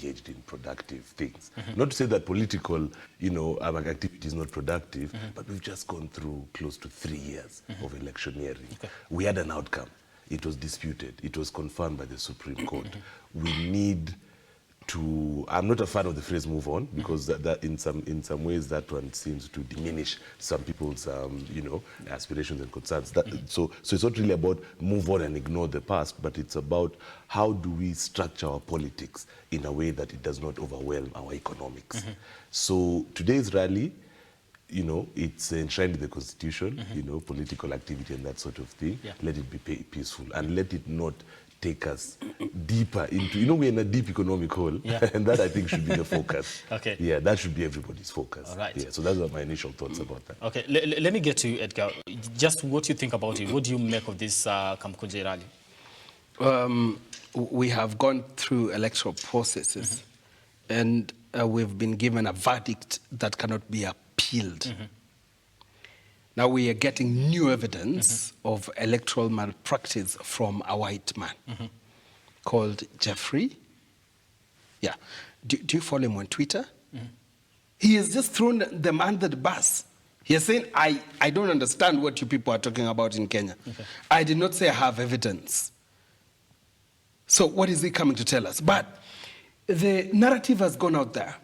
engaged in productive things. Not to say that political, activity is not productive, but we've just gone through close to 3 years of electioneering. Okay. We had an outcome. It was disputed. It was confirmed by the Supreme Court. We need to, I'm not a fan of the phrase move on, because that in some ways that one seems to diminish some people's aspirations and concerns. So it's not really about move on and ignore the past, but it's about how do we structure our politics in a way that it does not overwhelm our economics. So today's rally, it's enshrined in the Constitution, political activity and that sort of thing. Yeah. Let it be peaceful, and let it not take us deeper into, we're in a deep economic hole, and that I think should be the focus. Okay. Yeah, that should be everybody's focus. All right. Yeah, so those are my initial thoughts about that. Okay, let me get to you, Edgar. Just what you think about it. What do you make of this Kamkunji rally? We have gone through electoral processes, and we've been given a verdict that cannot be appealed. Now we are getting new evidence of electoral malpractice from a white man called Jeffrey. Yeah. Do you follow him on Twitter? He has just thrown them under the bus. He is saying, I don't understand what you people are talking about in Kenya. Okay. I did not say I have evidence. So what is he coming to tell us? But the narrative has gone out there,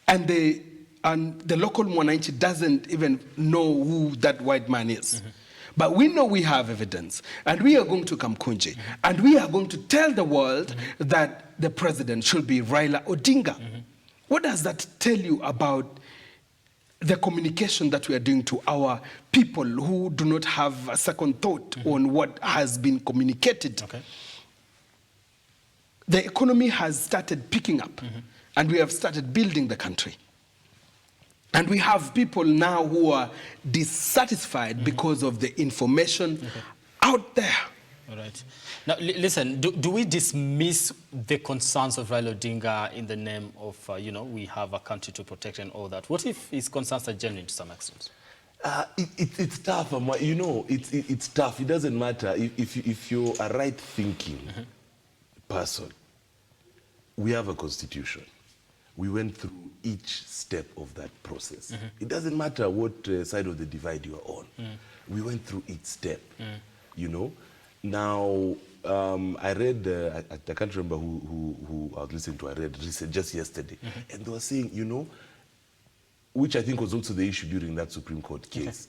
and the local Mwananchi doesn't even know who that white man is. But we know we have evidence, and we are going to Kamkunji, and we are going to tell the world that the president should be Raila Odinga. What does that tell you about the communication that we are doing to our people who do not have a second thought on what has been communicated? Okay. The economy has started picking up, and we have started building the country. And we have people now who are dissatisfied because of the information out there. All right. Now, listen, do we dismiss the concerns of Raila Odinga in the name of, we have a country to protect and all that? What if his concerns are genuine to some extent? It's tough. It's tough. It doesn't matter if you're a right-thinking person. We have a constitution. We went through each step of that process. It doesn't matter what side of the divide you are on. We went through each step, Now, I read, I can't remember who I was listening to, I read just yesterday, and they were saying, which I think was also the issue during that Supreme Court case.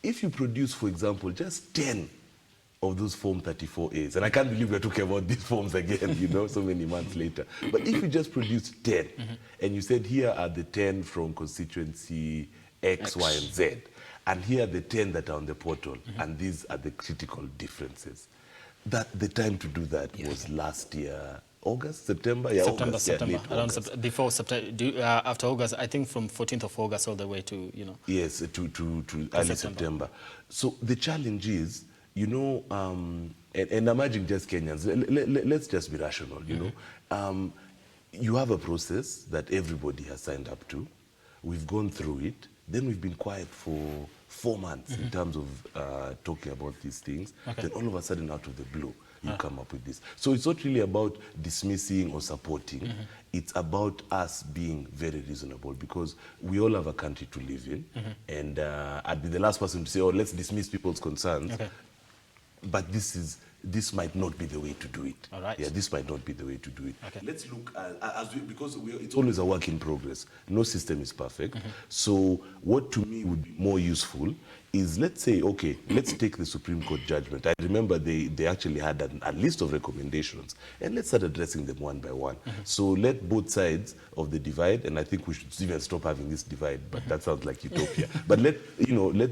If you produce, for example, just 10 of those Form 34As, and I can't believe we're talking about these forms again, so many months later. But if you just produce 10, and you said, here are the 10 from constituency X, Y, and Z, and here are the 10 that are on the portal, and these are the critical differences. That the time to do that was last year, August, September? Yeah, September. Around August. Before September, after August, I think from 14th of August all the way to, Yes, to early September. So the challenge is, and imagine just Kenyans, let's just be rational, you have a process that everybody has signed up to. We've gone through it. Then we've been quiet for 4 months in terms of talking about these things. Then all of a sudden, out of the blue, you come up with this. So it's not really about dismissing or supporting. It's about us being very reasonable, because we all have a country to live in. And I'd be the last person to say, oh, let's dismiss people's concerns. But this might not be the way to do it. All right. Yeah, this might not be the way to do it. Let's look at, because it's always a work in progress. No system is perfect. So what to me would be more useful is, let's say, okay, let's take the Supreme Court judgment. I remember they actually had a list of recommendations, and let's start addressing them one by one. So let both sides of the divide, and I think we should even stop having this divide, but that sounds like utopia. But let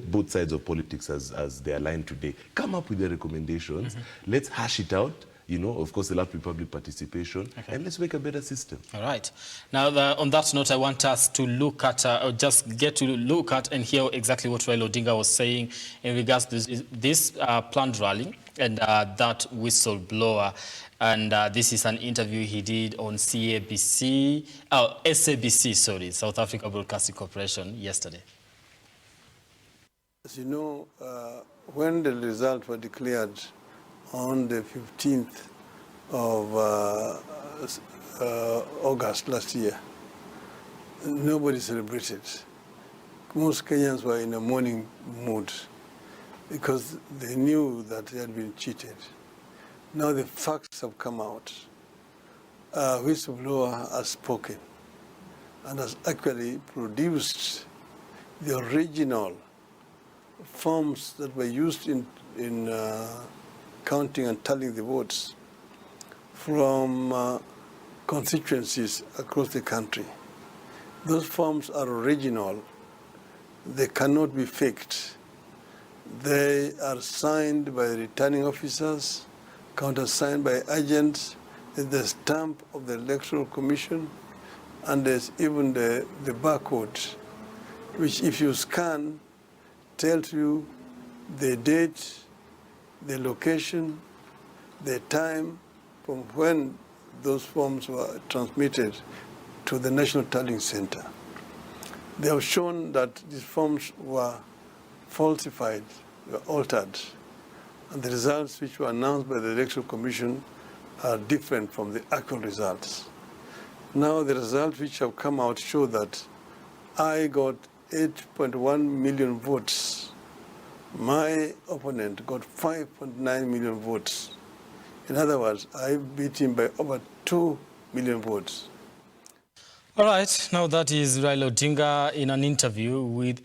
both sides of politics as they align today come up with their recommendations. Let's hash it out. Of course, there'll have to be public participation, and let's make a better system. All right. Now, on that note, I want us to look at, or just get to look at and hear exactly what Raila Odinga was saying in regards to this planned rally and that whistleblower. And this is an interview he did on SABC, sorry, South Africa Broadcasting Corporation, yesterday. As you know, when the results were declared on the 15th of August last year, nobody celebrated. Most Kenyans were in a mourning mood because they knew that they had been cheated. Now the facts have come out. Whistleblower has spoken and has actually produced the original forms that were used in counting and tallying the votes from constituencies across the country. Those forms are original. They cannot be faked. They are signed by returning officers, countersigned by agents. There's the stamp of the Electoral Commission, and there's even the barcode, which if you scan, tells you the date, the location, the time from when those forms were transmitted to the National Tallying Center. They have shown that these forms were falsified, were altered, and the results which were announced by the Electoral Commission are different from the actual results. Now the results which have come out show that I got 8.1 million votes. My opponent got 5.9 million votes. In other words, I beat him by over 2 million votes. All right, now that is Raila Odinga in an interview with